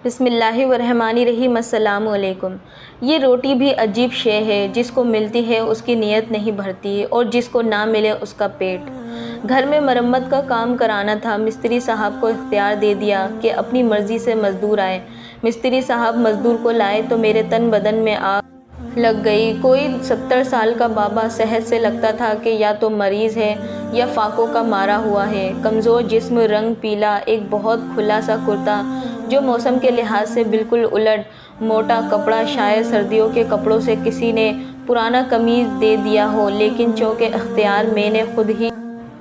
بسم اللہ الرحمن الرحیم۔ السلام علیکم۔ یہ روٹی بھی عجیب شے ہے، جس کو ملتی ہے اس کی نیت نہیں بھرتی اور جس کو نہ ملے اس کا پیٹ۔ گھر میں مرمت کا کام کرانا تھا، مستری صاحب کو اختیار دے دیا کہ اپنی مرضی سے مزدور آئے۔ مستری صاحب مزدور کو لائے تو میرے تن بدن میں آگ لگ گئی۔ کوئی 70 سال کا بابا، صحت سے لگتا تھا کہ یا تو مریض ہے یا فاقوں کا مارا ہوا ہے۔ کمزور جسم، رنگ پیلا، ایک بہت کھلا سا کرتا جو موسم کے لحاظ سے بالکل الٹ، موٹا کپڑا، شاید سردیوں کے کپڑوں سے کسی نے پرانا قمیص دے دیا ہو، لیکن چونکہ اختیار میں نے خود ہی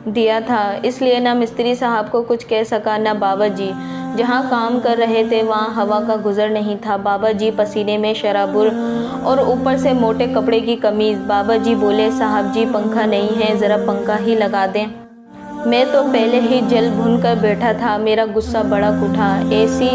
دیا تھا، اس لیے نہ مستری صاحب کو کچھ کہہ سکا نہ بابا جی۔ جہاں کام کر رہے تھے وہاں ہوا کا گزر نہیں تھا۔ بابا جی پسینے میں شرابور اور اوپر سے موٹے کپڑے کی قمیض۔ بابا جی بولے، صاحب جی پنکھا نہیں ہے، ذرا پنکھا ہی لگا دیں۔ میں تو پہلے ہی جل بھن کر بیٹھا تھا، میرا غصہ بھڑک اٹھا۔ اے سی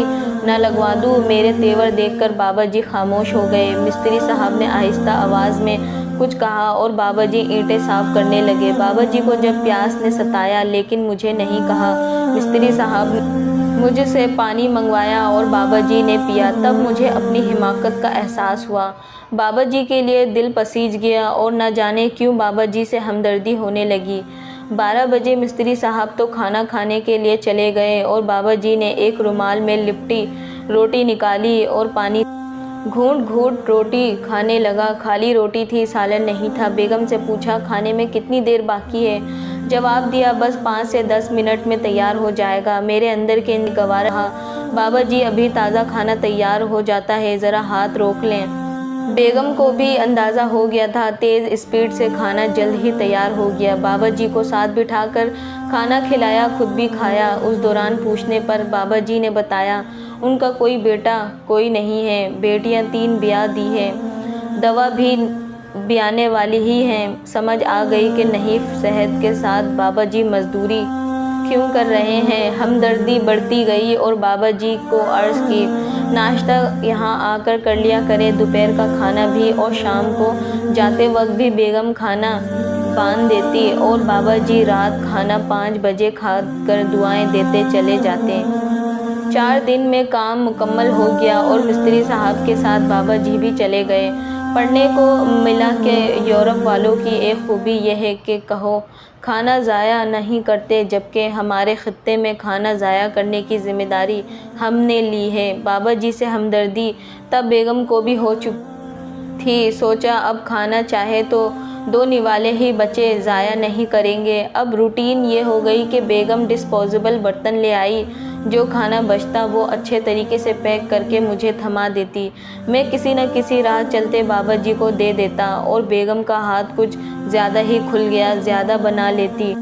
نہ لگوا دوں؟ میرے تیور دیکھ کر بابا جی خاموش ہو گئے۔ مستری صاحب نے آہستہ آواز میں کچھ کہا اور بابا جی اینٹیں صاف کرنے لگے۔ بابا جی کو جب پیاس نے ستایا لیکن مجھے نہیں کہا، مستری صاحب نے مجھ سے پانی منگوایا اور بابا جی نے پیا۔ تب مجھے اپنی حماقت کا احساس ہوا۔ بابا جی کے لیے دل پسیج گیا اور نہ جانے کیوں بابا جی سے ہمدردی ہونے لگی۔ 12 بجے مستری صاحب تو کھانا کھانے کے لیے چلے گئے اور بابا جی نے ایک رومال میں لپٹی روٹی نکالی اور پانی گھونٹ گھونٹ روٹی کھانے لگا۔ خالی روٹی تھی، سالن نہیں تھا۔ بیگم سے پوچھا، کھانے میں کتنی دیر باقی ہے؟ جواب دیا، بس 5 سے 10 منٹ میں تیار ہو جائے گا۔ میرے اندر کے گوا رہا، بابا جی ابھی تازہ کھانا تیار ہو جاتا ہے، ذرا ہاتھ روک لیں۔ بیگم کو بھی اندازہ ہو گیا تھا، تیز اسپیڈ سے کھانا جلد ہی تیار ہو گیا۔ بابا جی کو ساتھ بٹھا کر کھانا کھلایا، خود بھی کھایا۔ اس دوران پوچھنے پر بابا جی نے بتایا، ان کا کوئی بیٹا کوئی نہیں ہے، بیٹیاں 3 بیاہ دی ہیں، دوا بھی بیانے والی ہی ہیں۔ سمجھ آ گئی کہ نحیف صحت کے ساتھ بابا جی مزدوری کیوں کر رہے ہیں۔ ہمدردی بڑھتی گئی اور بابا جی کو عرض کی، ناشتہ یہاں آ کر کر لیا کریں، دوپہر کا کھانا بھی، اور شام کو جاتے وقت بھی بیگم کھانا باندھ دیتی اور بابا جی رات کھانا 5 بجے کھا کر دعائیں دیتے چلے جاتے۔ 4 دن میں کام مکمل ہو گیا اور مستری صاحب کے ساتھ بابا جی بھی چلے گئے۔ پڑھنے کو ملا کہ یورپ والوں کی ایک خوبی یہ ہے کہ کہو کھانا ضائع نہیں کرتے، جبکہ ہمارے خطے میں کھانا ضائع کرنے کی ذمہ داری ہم نے لی ہے۔ بابا جی سے ہمدردی تب بیگم کو بھی ہو چکی تھی۔ سوچا اب کھانا چاہے تو 2 نوالے ہی بچے، ضائع نہیں کریں گے۔ اب روٹین یہ ہو گئی کہ بیگم ڈسپوزیبل برتن لے آئی، جو کھانا بچتا وہ اچھے طریقے سے پیک کر کے مجھے تھما دیتی۔ میں کسی نہ کسی راہ چلتے بابا جی کو دے دیتا اور بیگم کا ہاتھ کچھ زیادہ ہی کھل گیا، زیادہ بنا لیتی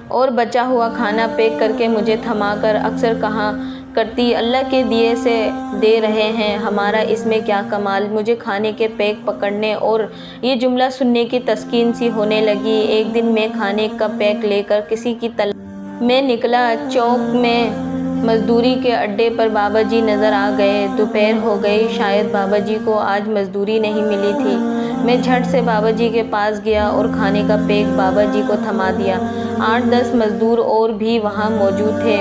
اور بچا ہوا کھانا پیک کر کے مجھے تھما کر اکثر کہا کرتی، اللہ کے دیے سے دے رہے ہیں، ہمارا اس میں کیا کمال۔ مجھے کھانے کے پیک پکڑنے اور یہ جملہ سننے کی تسکین سی ہونے لگی۔ ایک دن میں کھانے کا پیک لے کر کسی کی تلاش میں نکلا۔ چوک میں مزدوری کے اڈے پر بابا جی نظر آ گئے۔ دوپہر ہو گئی، شاید بابا جی کو آج مزدوری نہیں ملی تھی۔ میں جھٹ سے بابا جی کے پاس گیا اور کھانے کا پیک بابا جی کو تھما دیا۔ 8-10 مزدور اور بھی وہاں موجود تھے،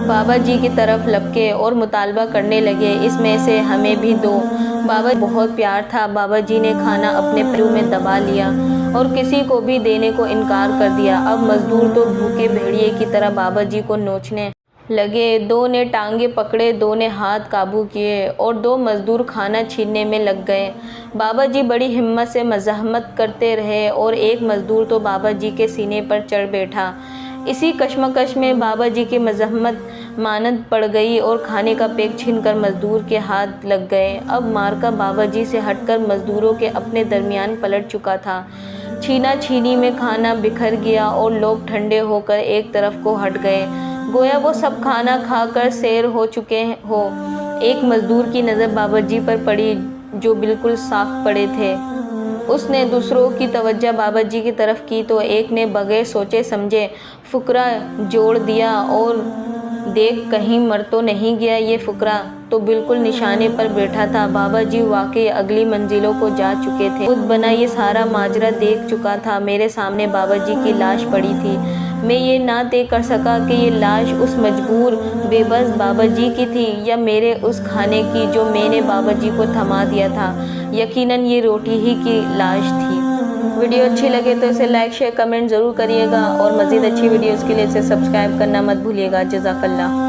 بابا جی کی طرف لپکے اور مطالبہ کرنے لگے، اس میں سے ہمیں بھی دو۔ بابا جی بہت پیار تھا۔ بابا جی نے کھانا اپنے پہلو میں دبا لیا اور کسی کو بھی دینے کو انکار کر دیا۔ اب مزدور تو بھوکے بھیڑیے کی طرح بابا جی کو نوچنے لگے۔ 2 نے ٹانگیں پکڑے، 2 نے ہاتھ قابو کیے اور 2 مزدور کھانا چھیننے میں لگ گئے۔ بابا جی بڑی ہمت سے مزاحمت کرتے رہے اور ایک مزدور تو بابا جی کے سینے پر چڑھ بیٹھا۔ اسی کشمکش میں بابا جی کی مزاحمت ماند پڑ گئی اور کھانے کا پیک چھین کر مزدور کے ہاتھ لگ گئے۔ اب مارکا بابا جی سے ہٹ کر مزدوروں کے اپنے درمیان پلٹ چکا تھا۔ چھینا چھینی میں کھانا بکھر گیا اور لوگ ٹھنڈے ہو کر ایک طرف کو ہٹ گئے، گویا وہ سب کھانا کھا کر سیر ہو چکے ہوں۔ ایک مزدور کی نظر بابا جی پر پڑی جو بالکل صاف پڑے تھے۔ اس نے دوسروں کی توجہ بابا جی کی طرف کی تو ایک نے بغیر سوچے سمجھے فقرہ جوڑ دیا اور دیکھ کہیں مر تو نہیں گیا یہ فقرہ تو بالکل نشانے پر بیٹھا تھا۔ بابا جی واقعی اگلی منزلوں کو جا چکے تھے، خود بنا یہ سارا ماجرا دیکھ چکا تھا۔ میرے سامنے بابا جی کی لاش پڑی تھی۔ میں یہ نہ طے کر سکا کہ یہ لاش اس مجبور بے بس بابا جی کی تھی یا میرے اس کھانے کی جو میں نے بابا جی کو تھما دیا تھا۔ یقیناً یہ روٹی ہی کی لاش تھی۔ ویڈیو اچھی لگے تو اسے لائک شیئر کمنٹ ضرور کریے گا اور مزید اچھی ویڈیوز کے لیے اسے سبسکرائب کرنا مت بھولیے گا۔ جزاک اللہ۔